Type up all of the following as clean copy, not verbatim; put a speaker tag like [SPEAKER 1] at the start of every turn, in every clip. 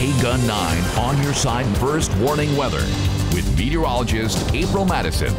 [SPEAKER 1] KGUN 9 on your side first warning weather with meteorologist April Madison.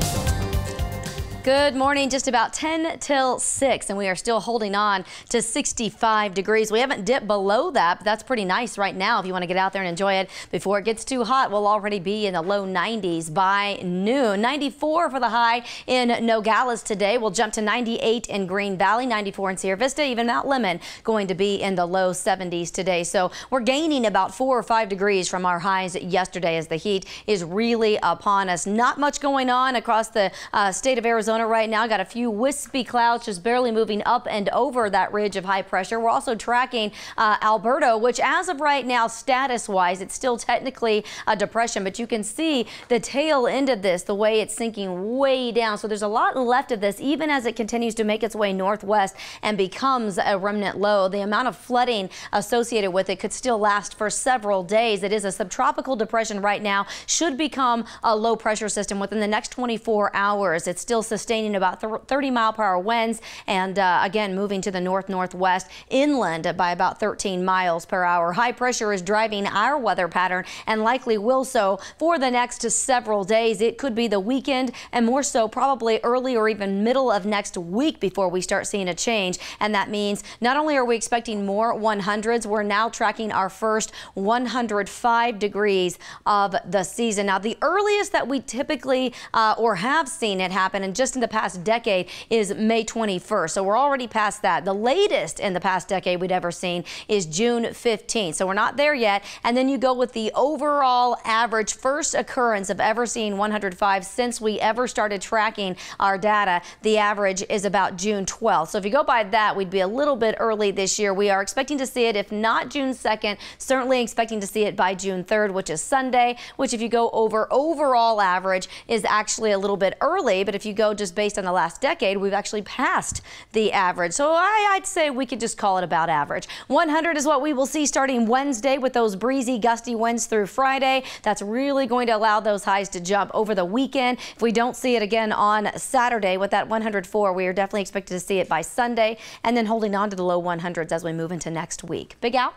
[SPEAKER 2] Good morning. Just about 10 till 6, and we are still holding on to 65 degrees. We haven't dipped below that, but that's pretty nice right now. If you want to get out there and enjoy it before it gets too hot, we'll already be in the low 90s by noon. 94 for the high in Nogales today. We'll jump to 98 in Green Valley, 94 in Sierra Vista, even Mount Lemmon going to be in the low 70s today. So we're gaining about 4 or 5 degrees from our highs yesterday as the heat is really upon us. Not much going on across the state of Arizona right now. Got a few wispy clouds just barely moving up and over that ridge of high pressure. We're also tracking Alberto, which as of right now, status wise, it's still technically a depression, but you can see the tail end of this, the way it's sinking way down. So there's a lot left of this, even as it continues to make its way northwest and becomes a remnant low. The amount of flooding associated with it could still last for several days. It is a subtropical depression right now, should become a low pressure system within the next 24 hours. It's still sustaining about 30 mile-per-hour winds and again moving to the north-northwest inland by about 13 miles per hour. High pressure is driving our weather pattern and likely will so for the next several days. It could be the weekend and more so probably early or even middle of next week before we start seeing a change. And that means not only are we expecting more 100s, we're now tracking our first 105 degrees of the season. Now the earliest that we typically or have seen it happen and just in the past decade is May 21st. So we're already past that. The latest in the past decade we'd ever seen is June 15th. So we're not there yet. And then you go with the overall average first occurrence of ever seeing 105 since we ever started tracking our data. The average is about June 12th. So if you go by that, we'd be a little bit early this year. We are expecting to see it, if not June 2nd, certainly expecting to see it by June 3rd, which is Sunday, which if you go over overall average is actually a little bit early. But if you go just based on the last decade, we've actually passed the average. So I'd say we could just call it about average. 100 is what we will see starting Wednesday with those breezy, gusty winds through Friday. That's really going to allow those highs to jump over the weekend. If we don't see it again on Saturday with that 104, we are definitely expected to see it by Sunday and then holding on to the low 100s as we move into next week. Big Al?